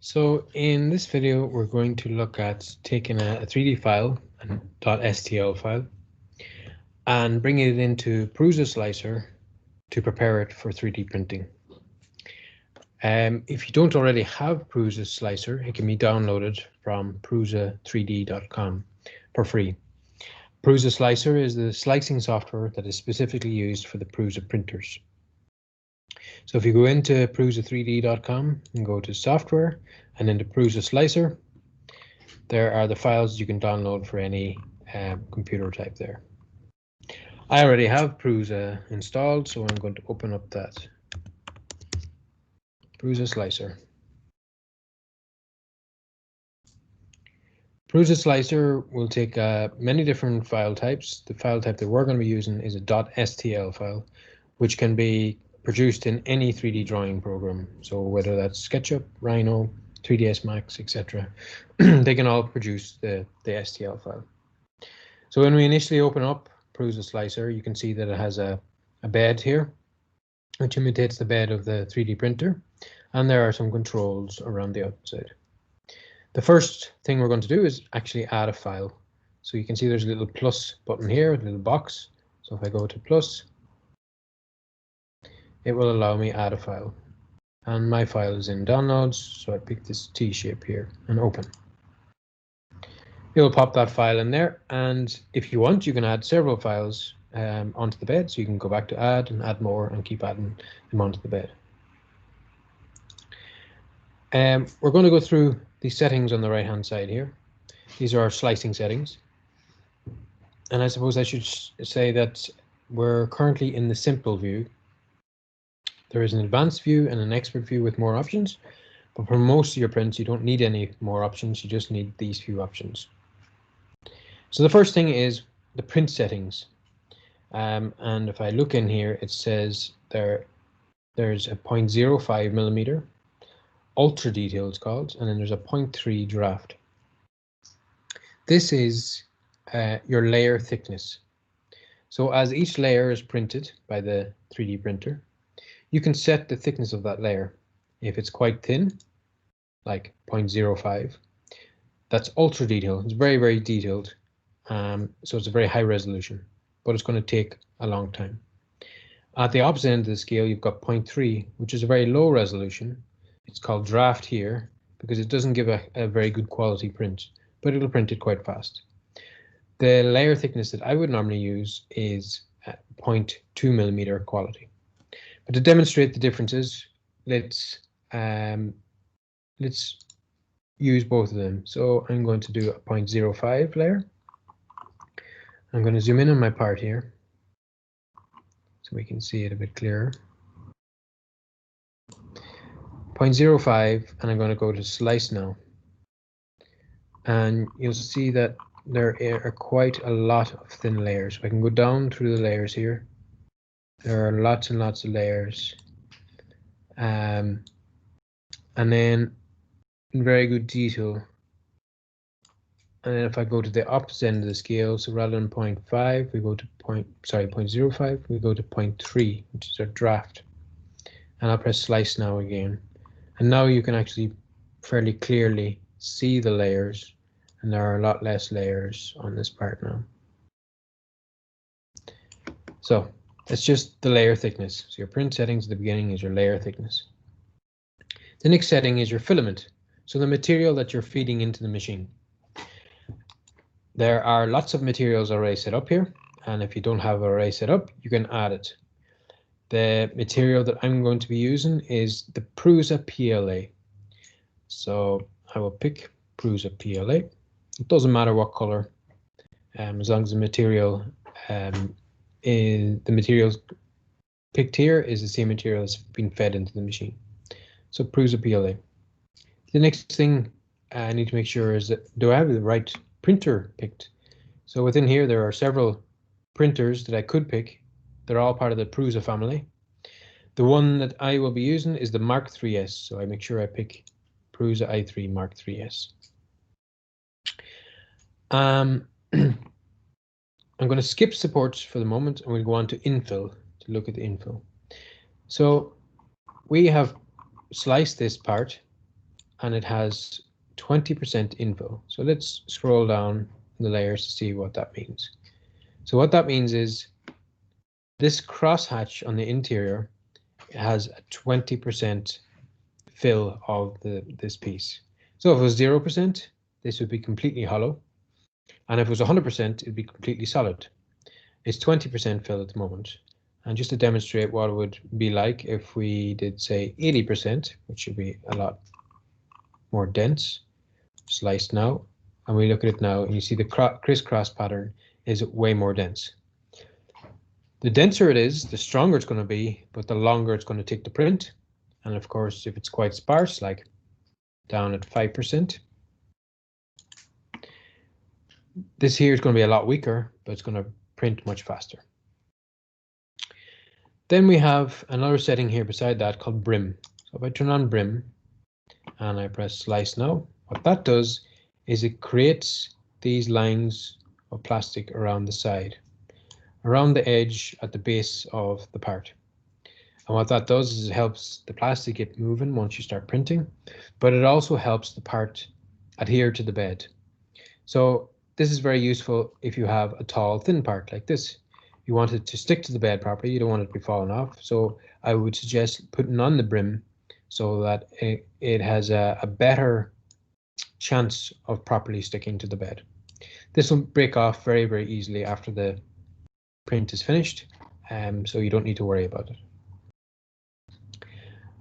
So in this video, we're going to look at taking a 3D file, a .stl file, and bringing it into Prusa Slicer to prepare it for 3D printing. If you don't already have Prusa Slicer, it can be downloaded from prusa3d.com for free. Prusa Slicer is the slicing software that is specifically used for the Prusa printers. So if you go into prusa3d.com and go to software and into Prusa Slicer, there are the files you can download for any computer type there. I already have Prusa installed, so I'm going to open up that Prusa Slicer. Prusa Slicer will take many different file types. The file type that we're going to be using is a .stl file, which can be produced in any 3D drawing program. So whether that's SketchUp, Rhino, 3ds Max, etc., they can all produce the STL file. So when we initially open up Prusa Slicer, you can see that it has a bed here, which imitates the bed of the 3D printer, and there are some controls around the outside. The first thing we're going to do is actually add a file. So you can see there's a little plus button here, a little box. So if I go to plus, it will allow me add a file. And my file is in downloads, so I pick this T shape here and open. It will pop that file in there, and if you want, you can add several files onto the bed, so you can go back to add and add more and keep adding them onto the bed. We're going to go through the settings on the right hand side here. These are our slicing settings, and I suppose I should say that we're currently in the simple view. There is an advanced view and an expert view with more options, but for most of your prints you don't need any more options, you just need these few options. So the first thing is the print settings, and if I look in here, it says there's a 0.05 millimeter ultra detail, it's called, and then there's a 0.3 draft. This is your layer thickness. So as each layer is printed by the 3D printer, you can set the thickness of that layer. If it's quite thin, like 0.05, that's ultra detail. It's very, very detailed. So it's a very high resolution, but it's going to take a long time. At the opposite end of the scale, you've got 0.3, which is a very low resolution. It's called draft here because it doesn't give a very good quality print, but it'll print it quite fast. The layer thickness that I would normally use is 0.2 millimeter quality. But to demonstrate the differences, let's use both of them. So I'm going to do a 0.05 layer. I'm going to zoom in on my part here so we can see it a bit clearer. 0.05, and I'm going to go to slice now. And you'll see that there are quite a lot of thin layers. So I can go down through the layers here. There are lots and lots of layers. And then in very good detail. And then if I go to the opposite end of the scale, so rather than 0.5, we go to 0.05, we go to 0.3, which is our draft. And I'll press slice now again. And now you can actually fairly clearly see the layers, and there are a lot less layers on this part now. So it's just the layer thickness. So your print settings at the beginning is your layer thickness. The next setting is your filament. So the material that you're feeding into the machine. There are lots of materials already set up here, and if you don't have array set up, you can add it. The material that I'm going to be using is the Prusa PLA. So I will pick Prusa PLA. It doesn't matter what color, as long as the material picked here is the same material that's been fed into the machine. So Prusa PLA. The next thing I need to make sure is that do I have the right printer picked? So within here there are several printers that I could pick. They're all part of the Prusa family. The one that I will be using is the Mark 3S, so I make sure I pick Prusa i3 Mark 3S. I'm going to skip supports for the moment, and we'll go on to infill to look at the infill. So we have sliced this part and it has 20% infill. So let's scroll down the layers to see what that means. So what that means is this crosshatch on the interior has a 20% fill of this piece. So if it was 0%, this would be completely hollow. And if it was 100%, it'd be completely solid. It's 20% fill at the moment. And just to demonstrate what it would be like if we did, say, 80%, which should be a lot more dense, sliced now, and we look at it now, and you see the crisscross pattern is way more dense. The denser it is, the stronger it's going to be, but the longer it's going to take to print. And of course, if it's quite sparse, like down at 5%, this here is going to be a lot weaker, but it's going to print much faster. Then we have another setting here beside that called brim. So if I turn on brim and I press slice now, what that does is it creates these lines of plastic around the side, around the edge at the base of the part. And what that does is it helps the plastic get moving once you start printing, but it also helps the part adhere to the bed. So this is very useful if you have a tall, thin part like this. You want it to stick to the bed properly. You don't want it to be falling off. So I would suggest putting on the brim so that it has a better chance of properly sticking to the bed. This will break off very, very easily after the print is finished, so you don't need to worry about it.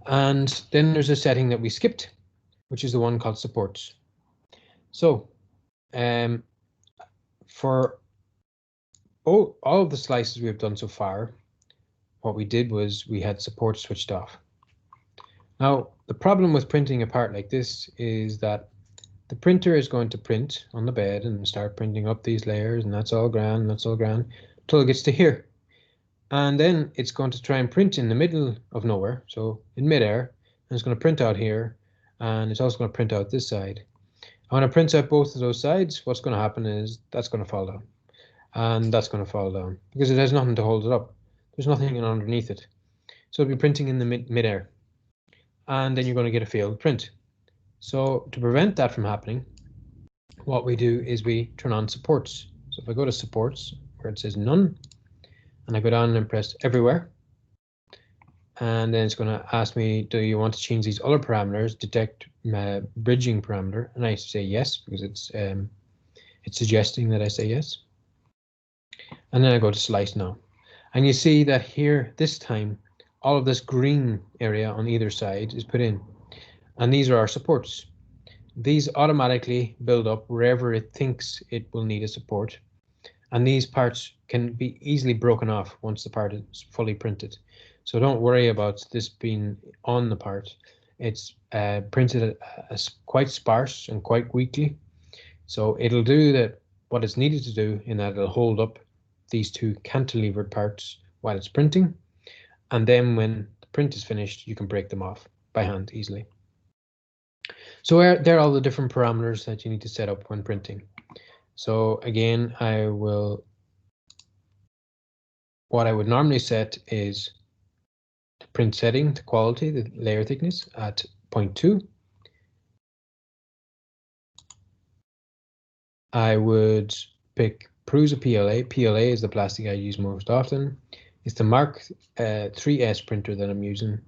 And then there's a setting that we skipped, which is the one called supports. So for all of the slices we've done so far, what we did was we had support switched off. Now, the problem with printing a part like this is that the printer is going to print on the bed and start printing up these layers, and that's all grand, until it gets to here. And then it's going to try and print in the middle of nowhere, so in midair, and it's going to print out here, and it's also going to print out this side. And when it prints out both of those sides, what's going to happen is that's going to fall down, and that's going to fall down, because it has nothing to hold it up. There's nothing underneath it. So it'll be printing in the midair, and then you're going to get a failed print. So to prevent that from happening, what we do is we turn on supports. So if I go to supports, where it says none, and I go down and press everywhere, and then it's going to ask me, do you want to change these other parameters, detect bridging parameter, and I say yes, because it's suggesting that I say yes. And then I go to slice now, and you see that here this time all of this green area on either side is put in, and these are our supports. These automatically build up wherever it thinks it will need a support, and these parts can be easily broken off once the part is fully printed. So don't worry about this being on the part. It's printed as quite sparse and quite weakly, so it'll do what it's needed to do, in that it'll hold up these two cantilevered parts while it's printing, and then when the print is finished, you can break them off by hand easily. So there are all the different parameters that you need to set up when printing. So again, what I would normally set is the print setting, the quality, the layer thickness at 0.2. I would pick Prusa PLA. PLA is the plastic I use most often. It's the Mark 3S printer that I'm using.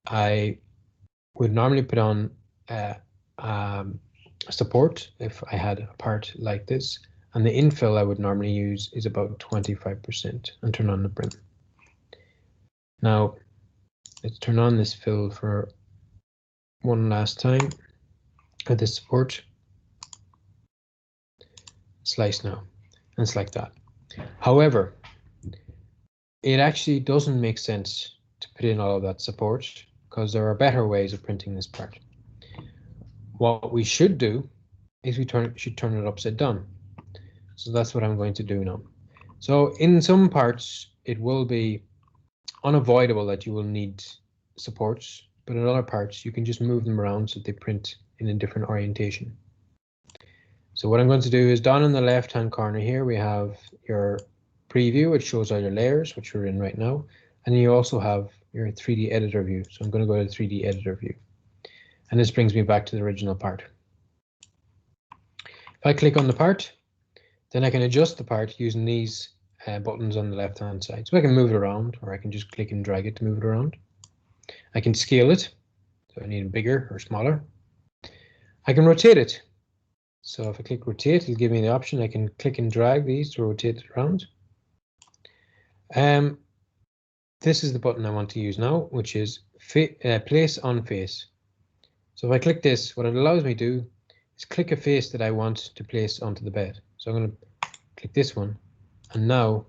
I would normally put on support if I had a part like this, and the infill I would normally use is about 25%, and turn on the brim. Now let's turn on this fill for one last time with this support. Slice now, and it's like that. However, it actually doesn't make sense to put in all of that support, because there are better ways of printing this part. What we should do is we should turn it upside down. So that's what I'm going to do now. So in some parts, it will be unavoidable that you will need supports, but in other parts, you can just move them around so they print in a different orientation. So what I'm going to do is, down in the left-hand corner here, we have your preview, which shows all your layers, which we're in right now. And you also have your 3D editor view. So I'm going to go to 3D editor view. And this brings me back to the original part. If I click on the part, then I can adjust the part using these buttons on the left-hand side. So I can move it around, or I can just click and drag it to move it around. I can scale it, so I need it bigger or smaller. I can rotate it. So if I click rotate, it'll give me the option. I can click and drag these to rotate it around. This is the button I want to use now, which is place on face. So if I click this, what it allows me to do is click a face that I want to place onto the bed. So I'm going to click this one, and now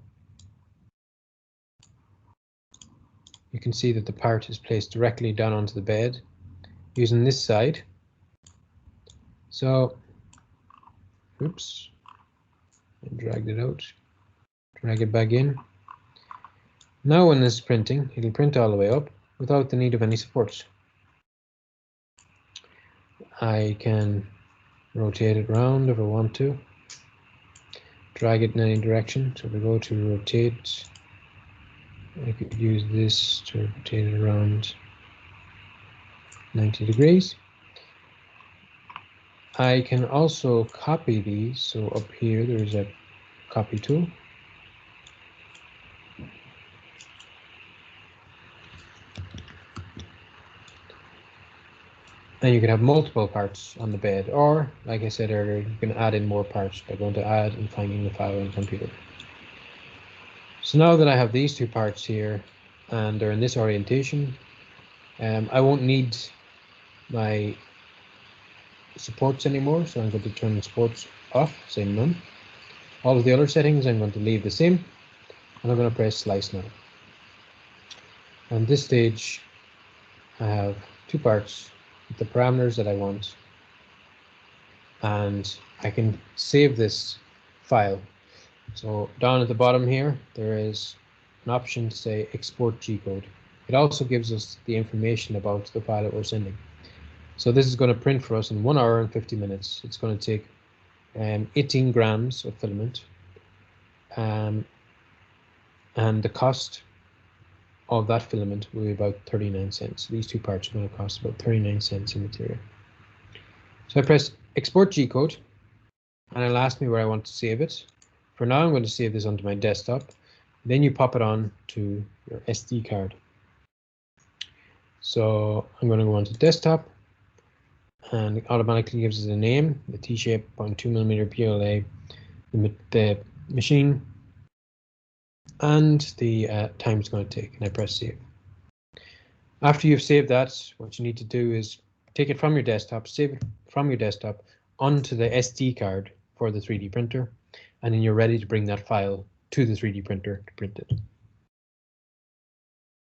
you can see that the part is placed directly down onto the bed using this side. So, oops, I dragged it out, drag it back in. Now when this is printing, it'll print all the way up without the need of any supports. I can rotate it around if I want to, drag it in any direction. So if I go to rotate, I could use this to rotate it around 90 degrees. I can also copy these. So up here, there's a copy tool. And you can have multiple parts on the bed, or like I said earlier, you can add in more parts by going to add and finding the file in the computer. So now that I have these two parts here and they're in this orientation, I won't need my supports anymore. So I'm going to turn the supports off, say none. All of the other settings I'm going to leave the same, and I'm going to press slice now. On this stage, I have two parts with the parameters that I want, and I can save this file. So down at the bottom here, there is an option to say export G-code. It also gives us the information about the file that we're sending. So this is going to print for us in 1 hour and 50 minutes. It's going to take 18 grams of filament, and the cost of that filament will be about 39 cents. These two parts are going to cost about 39 cents in material. So I press export G-code, and it'll ask me where I want to save it. For now, I'm going to save this onto my desktop. Then you pop it on to your SD card. So I'm going to go onto desktop, and it automatically gives us a name, the T-shape 0.2mm PLA, the machine, and the time it's going to take, and I press save. After you've saved that, what you need to do is take it from your desktop, save it from your desktop onto the SD card for the 3D printer, and then you're ready to bring that file to the 3D printer to print it.